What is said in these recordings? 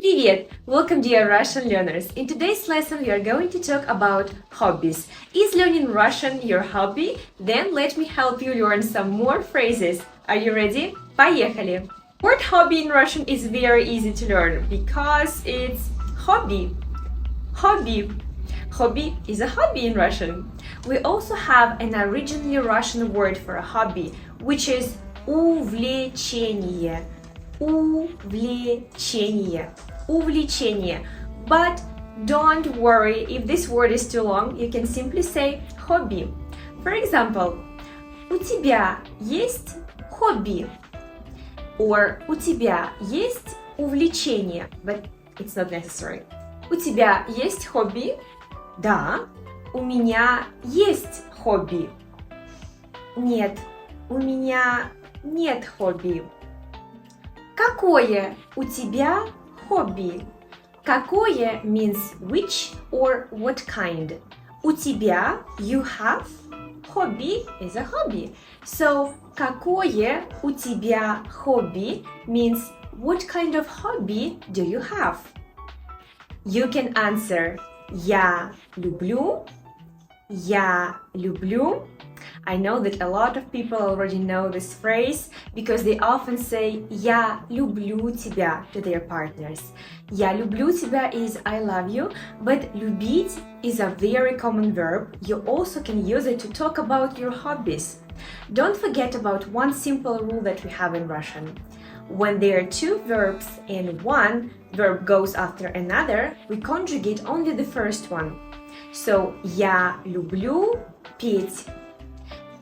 Привет! Welcome, dear Russian learners. In today's lesson, we are going to talk about hobbies. Is learning Russian your hobby? Then let me help you learn some more phrases. Are you ready? Поехали! Word hobby in Russian is very easy to learn because it's hobby. Hobby. Hobby is a hobby in Russian. We also have an originally Russian word for a hobby, which is увлечение. Увлечение. Увлечение. But don't worry if this word is too long, you can simply say hobby. For example, у тебя есть hobby? Or у тебя есть увлечение? But it's not necessary. У тебя есть хобби? Да, у меня есть хобби. Нет, у меня нет хобби. Какое у тебя хобби? Какое means which or what kind. У тебя, you have, hobby is a hobby. So, какое у тебя хобби means what kind of hobby do you have? You can answer я люблю, я люблю. I know that a lot of people already know this phrase because they often say я люблю тебя to their partners. Я люблю тебя is I love you, but любить is a very common verb. You also can use it to talk about your hobbies. Don't forget about one simple rule that we have in Russian. When there are two verbs and one verb goes after another, we conjugate only the first one. So, я люблю петь.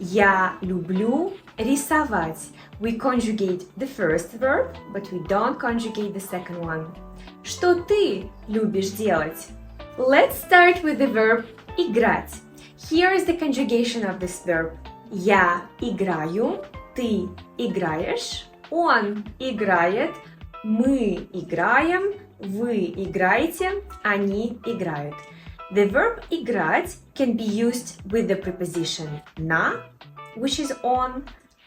Я люблю рисовать. We conjugate the first verb, but we don't conjugate the second one. Что ты любишь делать? Let's start with the verb играть. Here is the conjugation of this verb. Я играю, ты играешь, он играет, мы играем, вы играете, они играют. The verb играть can be used with the preposition на, which is on,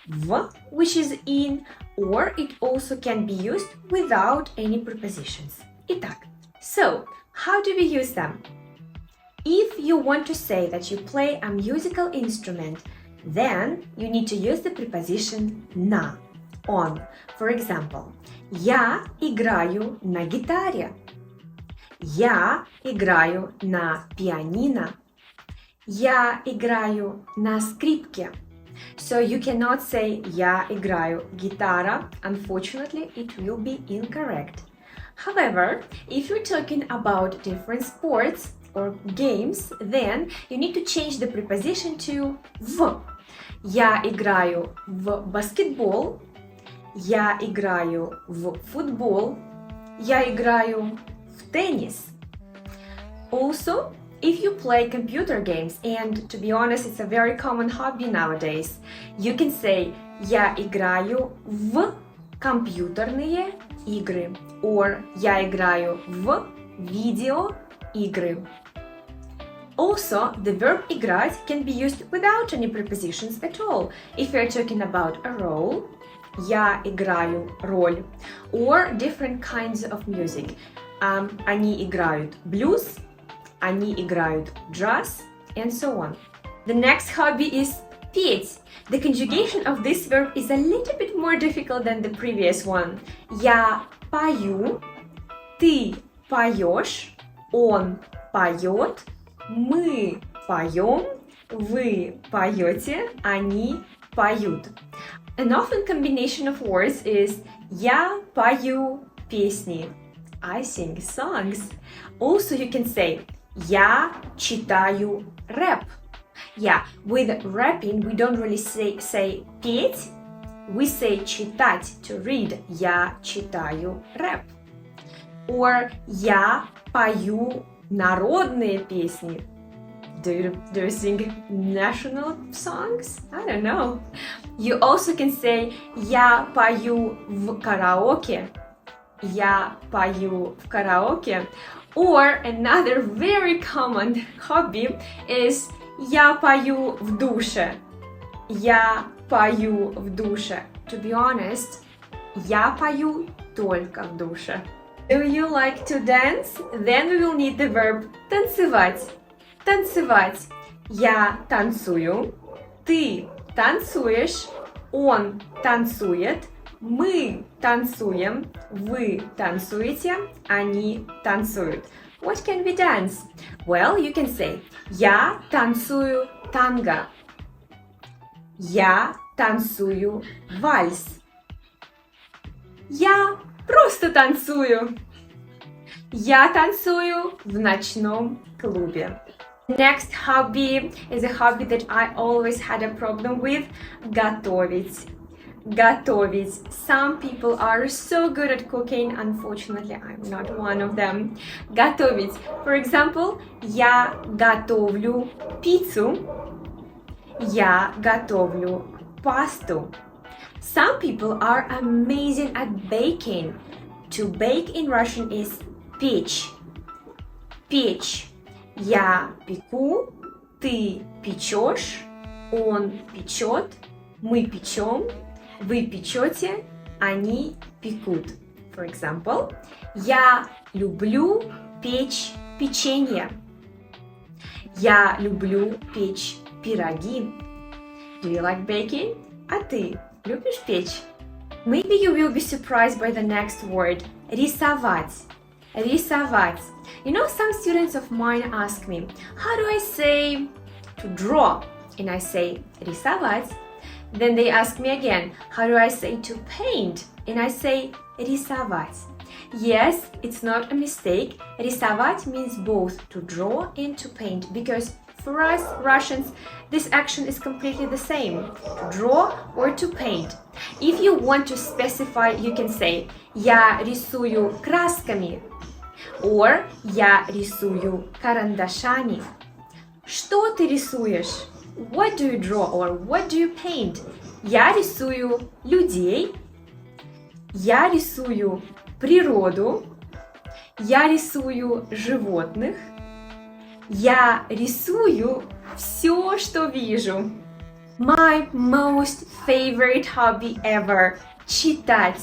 в, which is in, or it also can be used without any prepositions. Итак, so how do we use them? If you want to say that you play a musical instrument, then you need to use the preposition на, on. For example, я играю на гитаре. Я играю на пианино. Я играю на скрипке. So you cannot say я играю гитара. Unfortunately, it will be incorrect. However, if you're talking about different sports or games, then you need to change the preposition to в. Я играю в баскетбол. Я играю в футбол. Я играю в tennis. Also, if you play computer games, and to be honest, it's a very common hobby nowadays, you can say я играю в компьютерные игры, or я играю в видеоигры. Also, the verb играть can be used without any prepositions at all. If you're talking about a role, я играю роль, or different kinds of music. Они играют blues, они играют jazz, and so on. The next hobby is петь. The conjugation of this verb is a little bit more difficult than the previous one. Я пою, ты поешь, он поет, мы поем, вы поете, они поют. An often combination of words is я пою песни. I sing songs. Also, you can say я читаю рэп. Yeah, with rapping, we don't really say петь. We say читать, to read. Я читаю рэп. Or я пою народные песни. Do you sing national songs? I don't know. You also can say я пою в караоке. Я пою в караоке. Or another very common hobby is я пою в душе. Я пою в душе. To be honest, я пою только в душе. Do you like to dance? Then we will need the verb танцевать. Танцевать. Я танцую. Ты танцуешь. Он танцует. Мы танцуем. Вы танцуете. Они танцуют. What can we dance? Well, you can say Я танцую танго. Я танцую вальс. Я просто танцую. Я танцую в ночном клубе. Next hobby is a hobby that I always had a problem with. Готовить. Готовить. Some people are so good at cooking. Unfortunately, I'm not one of them. Готовить. For example, я готовлю пиццу. Я готовлю пасту. Some people are amazing at baking. To bake in Russian is печь. Печь. Я пеку, ты печешь, он печет, мы печем, вы печете, они пекут. For example, я люблю печь печенье. Я люблю печь пироги. Do you like baking? А ты любишь печь? Maybe you will be surprised by the next word. Рисовать. Рисовать. You know, some students of mine ask me, how do I say to draw? And I say рисовать. Then they ask me again, how do I say to paint? And I say рисовать. Yes, it's not a mistake. Рисовать means both to draw and to paint, because for us Russians, this action is completely the same, to draw or to paint. If you want to specify, you can say я рисую красками or я рисую карандашами. Что ты рисуешь? What do you draw or what do you paint? Я рисую людей. Я рисую природу. Я рисую животных. Я рисую все, что вижу. My most favorite hobby ever. Читать.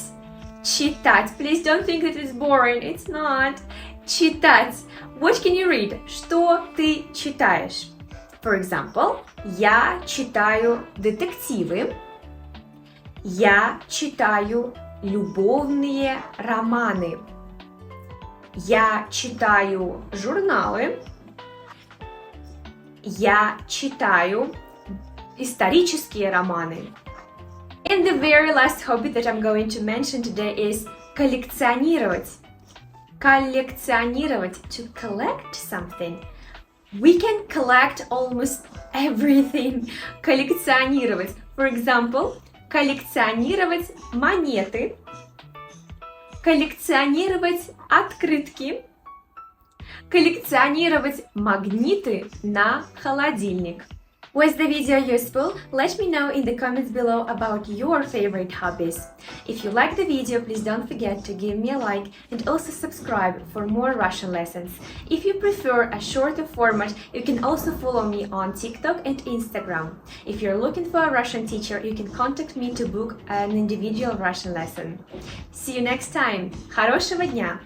Читать. Please don't think that it's boring. It's not. Читать. What can you read? Что ты читаешь? For example, я читаю детективы. Я читаю любовные романы. Я читаю журналы. Я читаю исторические романы. And the very last hobby that I'm going to mention today is коллекционировать. Коллекционировать, to collect something. We can collect almost everything. Коллекционировать. For example, коллекционировать монеты. Коллекционировать открытки. Коллекционировать магниты на холодильник. Was the video useful? Let me know in the comments below about your favorite hobbies. If you like the video, please don't forget to give me a like and also subscribe for more Russian lessons. If you prefer a shorter format, you can also follow me on TikTok and Instagram. If you're looking for a Russian teacher, you can contact me to book an individual Russian lesson. See you next time. Хорошего дня!